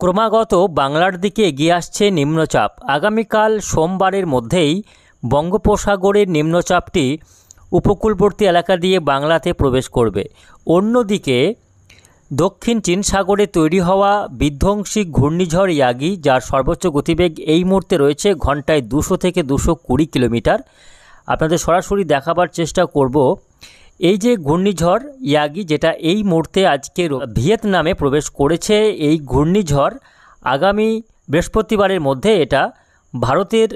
ক্রমাগত বাংলার দিকে এগিয়ে আসছে নিম্নচাপ। আগামীকাল সোমবারের মধ্যেই বঙ্গোপসাগরের নিম্নচাপটি উপকূলবর্তী এলাকা দিয়ে বাংলাতে প্রবেশ করবে। অন্যদিকে দক্ষিণ চীন সাগরে তৈরি হওয়া বিধ্বংসী ঘূর্ণিঝড় ইয়াগি, যার সর্বোচ্চ গতিবেগ এই মুহূর্তে রয়েছে ঘন্টায় 200 থেকে 220 কিলোমিটার। আপনাদের সরাসরি দেখাবার চেষ্টা করব। এই যে ঘূর্ণিঝড় ইয়াগি, যেটা এই মুহূর্তে আজকে ভিয়েতনামে প্রবেশ করেছে, এই ঘূর্ণিঝড় আগামী বৃহস্পতিবারের মধ্যে এটা ভারতের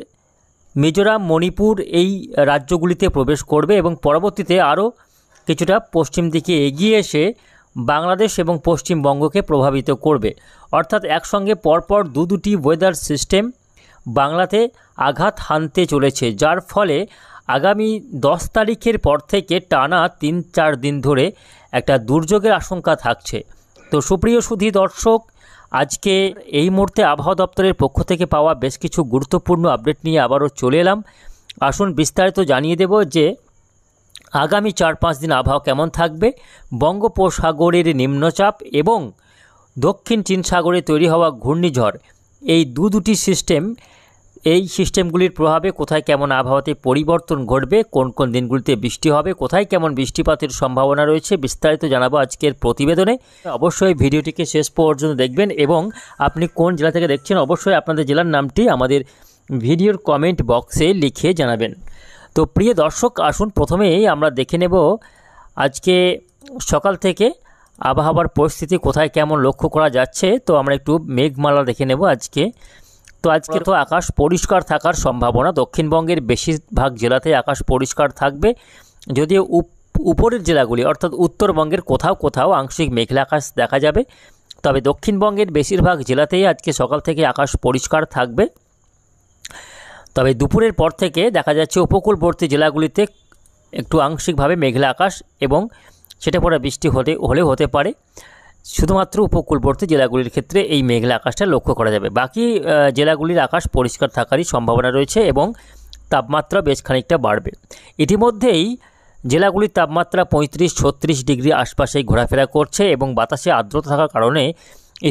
মিজোরাম, মণিপুর এই রাজ্যগুলিতে প্রবেশ করবে এবং পরবর্তীতে আরও কিছুটা পশ্চিম দিকে এগিয়ে এসে বাংলাদেশ এবং পশ্চিমবঙ্গকে প্রভাবিত করবে। অর্থাৎ একসঙ্গে পরপর দুটি ওয়েদার সিস্টেম বাংলাতে আঘাত হানতে চলেছে, যার ফলে আগামী 10 তারিখের পর থেকে টানা 3-4 দিন ধরে একটা দুর্যোগের আশঙ্কা থাকছে। তো সুপ্রিয় সুধী দর্শক, আজকে এই মুহূর্তে আবহাওয়া দপ্তরের পক্ষ থেকে পাওয়া বেশ কিছু গুরুত্বপূর্ণ আপডেট নিয়ে আবারও চলে এলাম। আসুন বিস্তারিত জানিয়ে দেব যে আগামী 4-5 দিন আবহাওয়া কেমন থাকবে, বঙ্গোপসাগরের নিম্নচাপ এবং দক্ষিণ চীন সাগরে তৈরি হওয়া ঘূর্ণিঝড়, এই দুটি সিস্টেম, এই সিস্টেমগুলির প্রভাবে কোথায় কেমন আবহাওয়াতে পরিবর্তন ঘটবে, কোন কোন দিনগুলিতে বৃষ্টি হবে, কোথায় কেমন বৃষ্টিপাতের সম্ভাবনা রয়েছে, বিস্তারিত জানাবো আজকের প্রতিবেদনে। অবশ্যই ভিডিওটিকে শেষ পর্যন্ত দেখবেন এবং আপনি কোন জেলা থেকে দেখছেন অবশ্যই আপনাদের জেলার নামটি আমাদের ভিডিওর কমেন্ট বক্সে লিখে জানাবেন। তো প্রিয় দর্শক, আসুন প্রথমেই আমরা দেখে নেব আজকে সকাল থেকে আবহাওয়ার পরিস্থিতি কোথায় কেমন লক্ষ্য করা যাচ্ছে। তো আমরা একটু মেঘমালা দেখে নেব আজকে। তো আজকে তো আকাশ পরিষ্কার থাকার সম্ভাবনা, দক্ষিণবঙ্গের বেশিরভাগ জেলাতে আকাশ পরিষ্কার থাকবে, যদিও উপরের জেলাগুলি অর্থাৎ উত্তরবঙ্গের কোথাও কোথাও আংশিক মেঘলা আকাশ দেখা যাবে। তবে দক্ষিণবঙ্গের বেশিরভাগ জেলাতেই আজকে সকাল থেকে আকাশ পরিষ্কার থাকবে। তবে দুপুরের পর থেকে দেখা যাচ্ছে উপকূলবর্তী জেলাগুলিতে একটু আংশিকভাবে মেঘলা আকাশ এবং সেটা পরে বৃষ্টি হলেও হতে পারে। শুধুমাত্র উপকূলবর্তী জেলাগুলির ক্ষেত্রে এই মেঘলা আকাশটা লক্ষ্য করা যাবে। বাকি জেলাগুলির আকাশ পরিষ্কার থাকারই সম্ভাবনা রয়েছে এবং তাপমাত্রা বেশ খানিকটা বাড়বে। ইতিমধ্যেই জেলাগুলির তাপমাত্রা 35-36 ডিগ্রি আশপাশেই ঘোরাফেরা করছে এবং বাতাসে আর্দ্রতা থাকার কারণে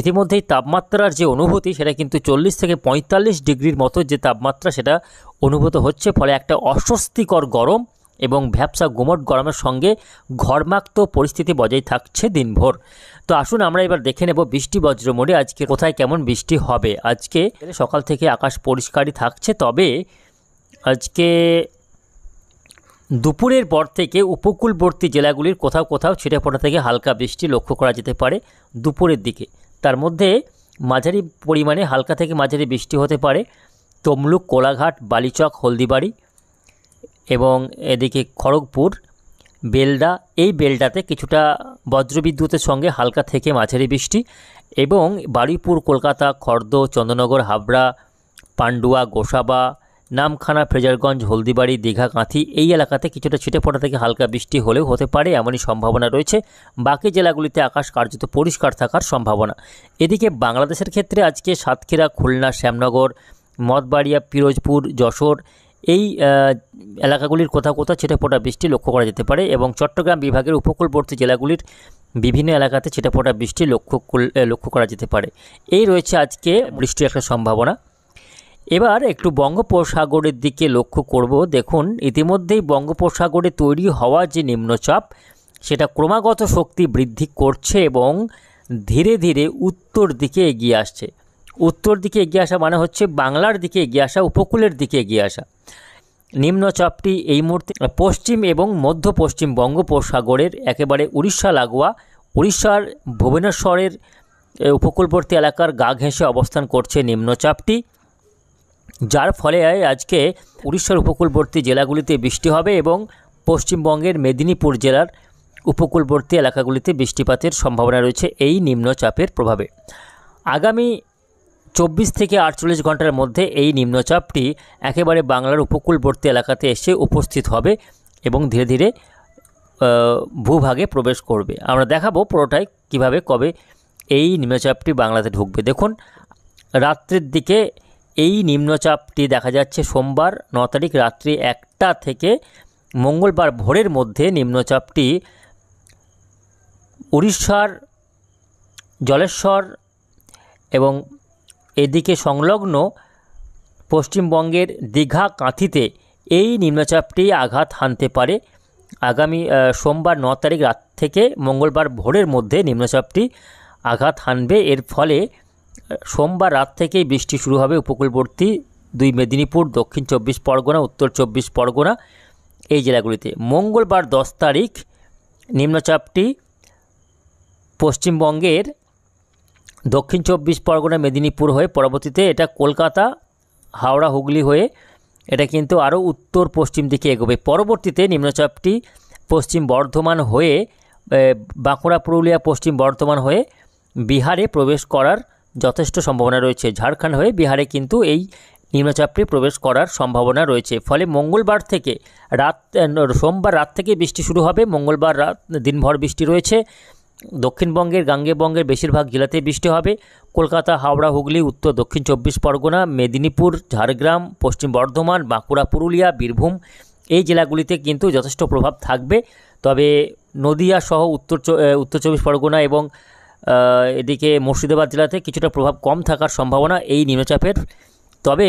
ইতিমধ্যেই তাপমাত্রার যে অনুভূতি সেটা কিন্তু 40 থেকে 45 ডিগ্রির মতো যে তাপমাত্রা সেটা অনুভূত হচ্ছে। ফলে একটা অস্বস্তিকর গরম এবং ভ্যাপসা গুমট গরমের সঙ্গে ঘর্মাক্ত পরিস্থিতি বজায় থাকছে দিনভর। তো আসুন আমরা এবার দেখে নেব বৃষ্টি বজ্র মোডে আজকে কোথায় কেমন বৃষ্টি হবে। আজকে সকাল থেকে আকাশ পরিষ্কারই থাকছে, তবে আজকে দুপুরের পর থেকে উপকূলবর্তী জেলাগুলির কোথাও কোথাও ছিটেফোঁটা থেকে হালকা বৃষ্টি লক্ষ্য করা যেতে পারে দুপুরের দিকে। তার মধ্যে মাঝারি পরিমাণে হালকা থেকে মাঝারি বৃষ্টি হতে পারে তমলুক, কোলাঘাট, বালিচক, হলদিবাড়ি এবং এদিকে খড়গপুর, বেলডা, এই বেলডাতে কিছুটা বজ্রবিদ্যুতের সঙ্গে হালকা থেকে মাঝারি বৃষ্টি এবং বারুইপুর, কলকাতা, খর্দ, চন্দননগর, হাবড়া, পান্ডুয়া, গোসাবা, নামখানা, ফ্রেজারগঞ্জ, হলদিবাড়ি, দীঘা, কাঁথি এই এলাকাতে কিছুটা ছিটেফোঁটা থেকে হালকা বৃষ্টি হলেও হতে পারে, এমনই সম্ভাবনা রয়েছে। বাকি জেলাগুলিতে আকাশ কার্যত পরিষ্কার থাকার সম্ভাবনা। এদিকে বাংলাদেশের ক্ষেত্রে আজকে সাতক্ষীরা, খুলনা, শ্যামনগর, মঠবাড়িয়া, পিরোজপুর, যশোর এই এলাকাগুলির কোথাও কোথাও ছিটেফোঁটা বৃষ্টি লক্ষ্য করা যেতে পারে এবং চট্টগ্রাম বিভাগের উপকূলবর্তী জেলাগুলির বিভিন্ন এলাকাতে ছিটেফোঁটা বৃষ্টি লক্ষ্য করা যেতে পারে। এই রয়েছে আজকে বৃষ্টির একটা সম্ভাবনা। এবার একটু বঙ্গোপসাগরের দিকে লক্ষ্য করব। দেখুন, ইতিমধ্যেই বঙ্গোপসাগরে তৈরি হওয়া যে নিম্নচাপ সেটা ক্রমাগত শক্তি বৃদ্ধি করছে এবং ধীরে ধীরে উত্তর দিকে এগিয়ে আসছে। উত্তর দিকে এগিয়ে আসা মানে হচ্ছে বাংলার দিকে এগিয়ে আসা, উপকূলের দিকে এগিয়ে আসা। নিম্নচাপটি এই মুহূর্তে পশ্চিম এবং মধ্য পশ্চিম বঙ্গোপসাগরের একেবারে উড়িষ্যা লাগোয়া, উড়িষ্যার ভুবনেশ্বরের উপকূলবর্তী এলাকার গা ঘেঁষে অবস্থান করছে নিম্নচাপটি, যার ফলে আজকে উড়িষ্যার উপকূলবর্তী জেলাগুলিতে বৃষ্টি হবে এবং পশ্চিমবঙ্গের মেদিনীপুর জেলার উপকূলবর্তী এলাকাগুলিতে বৃষ্টিপাতের সম্ভাবনা রয়েছে এই নিম্নচাপের প্রভাবে। আগামী 24 থেকে 48 ঘন্টার মধ্যে এই নিম্নচাপটি একেবারে বাংলার উপকূলবর্তী এলাকাতে এসে উপস্থিত হবে এবং ধীরে ধীরে ভূভাগে প্রবেশ করবে। আমরা দেখাবো পুরোটাই কিভাবে কবে এই নিম্নচাপটি বাংলাতে ঢুকবে। দেখুন, রাত্রের দিকে এই নিম্নচাপটি দেখা যাচ্ছে সোমবার 9 তারিখ রাত্রি 1টা থেকে মঙ্গলবার ভোরের মধ্যে নিম্নচাপটি উড়িষ্যার জলেশ্বর এবং এদিকে সংলগ্ন পশ্চিমবঙ্গের দীঘা কাঁথিতে এই নিম্নচাপটি আঘাত হানতে পারে। আগামী সোমবার 9 তারিখ রাত থেকে মঙ্গলবার ভোরের মধ্যে নিম্নচাপটি আঘাত হানবে। এর ফলে সোমবার রাত থেকেই বৃষ্টি শুরু হবে উপকূলবর্তী 2 মেদিনীপুর, দক্ষিণ 24 পরগনা, উত্তর 24 পরগনা এই জেলাগুলিতে। মঙ্গলবার 10 তারিখ নিম্নচাপটি পশ্চিমবঙ্গের দক্ষিণ 24 পরগনা, মেদিনীপুর হয়ে পরবর্তীতে এটা কলকাতা, হাওড়া, হুগলি হয়ে এটা কিন্তু আরও উত্তর পশ্চিম দিকে এগোবে। পরবর্তীতে নিম্নচাপটি পশ্চিম বর্ধমান হয়ে বাঁকুড়া, পুরুলিয়া, পশ্চিম বর্ধমান হয়ে বিহারে প্রবেশ করার যথেষ্ট সম্ভাবনা রয়েছে। ঝাড়খণ্ড হয়ে বিহারে কিন্তু এই নিম্নচাপটি প্রবেশ করার সম্ভাবনা রয়েছে। ফলে মঙ্গলবার থেকে সোমবার রাত থেকে বৃষ্টি শুরু হবে। মঙ্গলবার রাত দিনভর বৃষ্টি রয়েছে। দক্ষিণবঙ্গের, গাঙ্গেয়বঙ্গের বেশিরভাগ জেলাতে বৃষ্টি হবে। কলকাতা, হাওড়া, হুগলি, উত্তর দক্ষিণ 24 পরগনা, মেদিনীপুর, ঝাড়গ্রাম, পশ্চিম বর্ধমান, বাঁকুড়া, পুরুলিয়া, বীরভূম এই জেলাগুলিতে কিন্তু যথেষ্ট প্রভাব থাকবে। তবে নদিয়া সহ উত্তর 24 পরগনা এবং এদিকে মুর্শিদাবাদ জেলাতে কিছুটা প্রভাব কম থাকার সম্ভাবনা এই নিম্নচাপের। তবে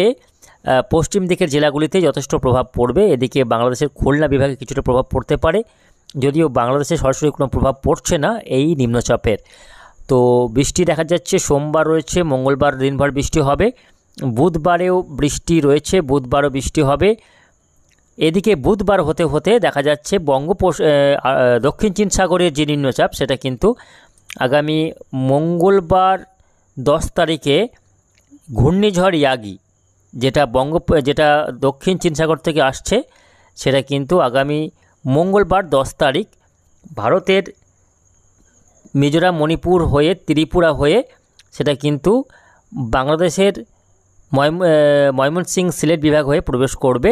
পশ্চিম দিকের জেলাগুলিতে যথেষ্ট প্রভাব পড়বে। এদিকে বাংলাদেশের খুলনা বিভাগে কিছুটা প্রভাব পড়তে পারে, যদিও বাংলাদেশে সরাসরি কোনো প্রভাব পড়ছে না এই নিম্নচাপের। তো বৃষ্টি দেখা যাচ্ছে সোমবার রয়েছে, মঙ্গলবার দিনভর বৃষ্টি হবে, বুধবারেও বৃষ্টি রয়েছে, বুধবারও বৃষ্টি হবে। এদিকে বুধবার হতে হতে দেখা যাচ্ছে দক্ষিণ চীন সাগরের যে নিম্নচাপ সেটা কিন্তু আগামী মঙ্গলবার 10 তারিখে ঘূর্ণিঝড় ইয়াগি যেটা দক্ষিণ চীন সাগর থেকে আসছে সেটা কিন্তু আগামী মঙ্গলবার 10 তারিখ ভারতের মিজোরাম, মণিপুর হয়ে ত্রিপুরা হয়ে সেটা কিন্তু বাংলাদেশের ময়মনসিংহ, সিলেট বিভাগ হয়ে প্রবেশ করবে।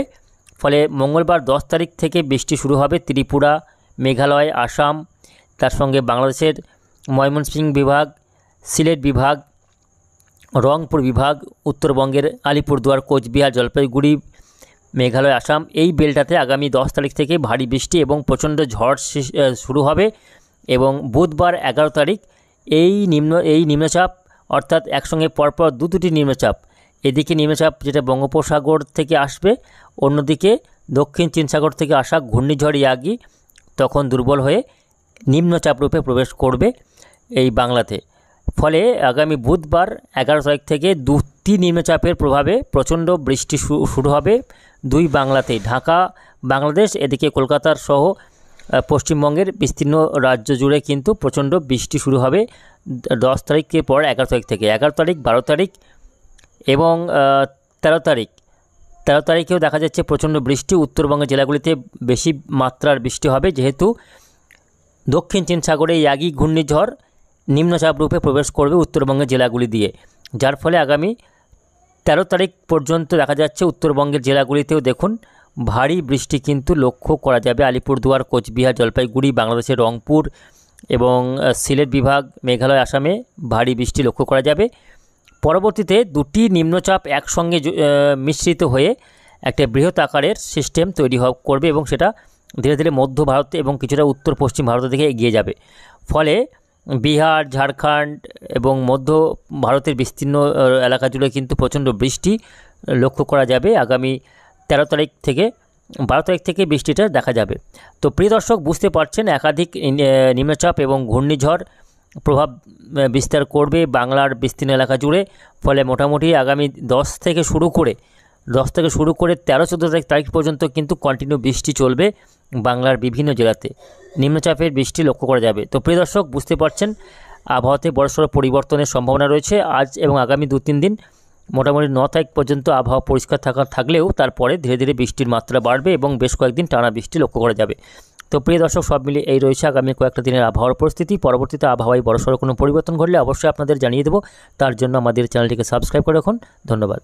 ফলে মঙ্গলবার 10 তারিখ থেকে বৃষ্টি শুরু হবে ত্রিপুরা, মেঘালয়, আসাম, তার সঙ্গে বাংলাদেশের ময়মনসিংহ বিভাগ, সিলেট বিভাগ, রংপুর বিভাগ, উত্তরবঙ্গের আলিপুরদুয়ার, কোচবিহার, জলপাইগুড়ি, মেঘালয়, আসাম এই বেলটাতে আগামী 10 তারিখ থেকে ভারী বৃষ্টি এবং প্রচণ্ড ঝড় শুরু হবে। এবং বুধবার 11 তারিখ এই নিম্নচাপ অর্থাৎ একসঙ্গে পরপর দুটি নিম্নচাপ, এদিকে নিম্নচাপ যেটা বঙ্গোপসাগর থেকে আসবে, অন্যদিকে দক্ষিণ চীন সাগর থেকে আসা ঘূর্ণিঝড় ইয়াগি তখন দুর্বল হয়ে নিম্নচাপ রূপে প্রবেশ করবে এই বাংলাতে। ফলে আগামী বুধবার 11 তারিখ থেকে দুটি নিম্নচাপের প্রভাবে প্রচণ্ড বৃষ্টি শুরু হবে দুই বাংলাতেই, ঢাকা, বাংলাদেশ, এদিকে কলকাতার সহ পশ্চিমবঙ্গের বিস্তীর্ণ রাজ্য জুড়ে কিন্তু প্রচণ্ড বৃষ্টি শুরু হবে 10 তারিখের পর 11 তারিখ থেকে। 11 তারিখ, 12 তারিখ এবং 13 তারিখেও দেখা যাচ্ছে প্রচণ্ড বৃষ্টি। উত্তরবঙ্গের জেলাগুলিতে বেশি মাত্রার বৃষ্টি হবে, যেহেতু দক্ষিণ চীন সাগরে ইয়াগি ঘূর্ণিঝড় নিম্নচাপ রূপে প্রবেশ করবে উত্তরবঙ্গের জেলাগুলি দিয়ে, যার ফলে আগামী 13 তারিখ পর্যন্ত দেখা যাচ্ছে উত্তরবঙ্গের জেলাগুলিতেও দেখুন ভারী বৃষ্টি কিন্তু লক্ষ্য করা যাবে। আলিপুরদুয়ার, কোচবিহার, জলপাইগুড়ি, বাংলাদেশের রংপুর এবং সিলেট বিভাগ, মেঘালয়, আসামে ভারী বৃষ্টি লক্ষ্য করা যাবে। পরবর্তীতে দুটি নিম্নচাপ একসঙ্গে মিশ্রিত হয়ে একটা বৃহৎ আকারের সিস্টেম তৈরি করবে এবং সেটা ধীরে ধীরে মধ্য ভারত এবং কিছুটা উত্তর পশ্চিম ভারতের দিকে এগিয়ে যাবে। ফলে বিহার, ঝাড়খণ্ড এবং মধ্য ভারতের বিস্তীর্ণ এলাকা জুড়ে কিন্তু প্রচণ্ড বৃষ্টি লক্ষ্য করা যাবে। আগামী 13 তারিখ থেকে 12 তারিখ থেকে বৃষ্টিটা দেখা যাবে। তো প্রিয় দর্শক, বুঝতে পারছেন একাধিক নিম্নচাপ এবং ঘূর্ণিঝড় প্রভাব বিস্তার করবে বাংলার বিস্তীর্ণ এলাকা জুড়ে। ফলে মোটামুটি আগামী 10 থেকে শুরু করে 13-14 তারিখ পর্যন্ত কিন্তু কন্টিনিউ বৃষ্টি চলবে বাংলার বিভিন্ন জেলাতে, নিম্নচাপের বৃষ্টি লক্ষ্য করা যাবে। তো প্রিয় দর্শক, বুঝতে পারছেন আবহাওয়াতে বড়সড় পরিবর্তনের সম্ভাবনা রয়েছে আজ এবং আগামী 2-3 দিন। মোটামুটি 9 তারিখ পর্যন্ত আবহাওয়া পরিষ্কার থাকলেও তারপরে ধীরে ধীরে বৃষ্টির মাত্রা বাড়বে এবং বেশ কয়েকদিন টানা বৃষ্টি লক্ষ্য করা যাবে। তো প্রিয় দর্শক, সব মিলিয়ে এই রয়েছে আগামী কয়েকটা দিনের আবহাওয়ার পরিস্থিতি। পরবর্তীতে আবহাওয়ায় বড়সড় কোনো পরিবর্তন ঘটলে অবশ্যই আপনাদের জানিয়ে দেবো। তার জন্য আমাদের চ্যানেলটিকে সাবস্ক্রাইব করে রাখুন। ধন্যবাদ।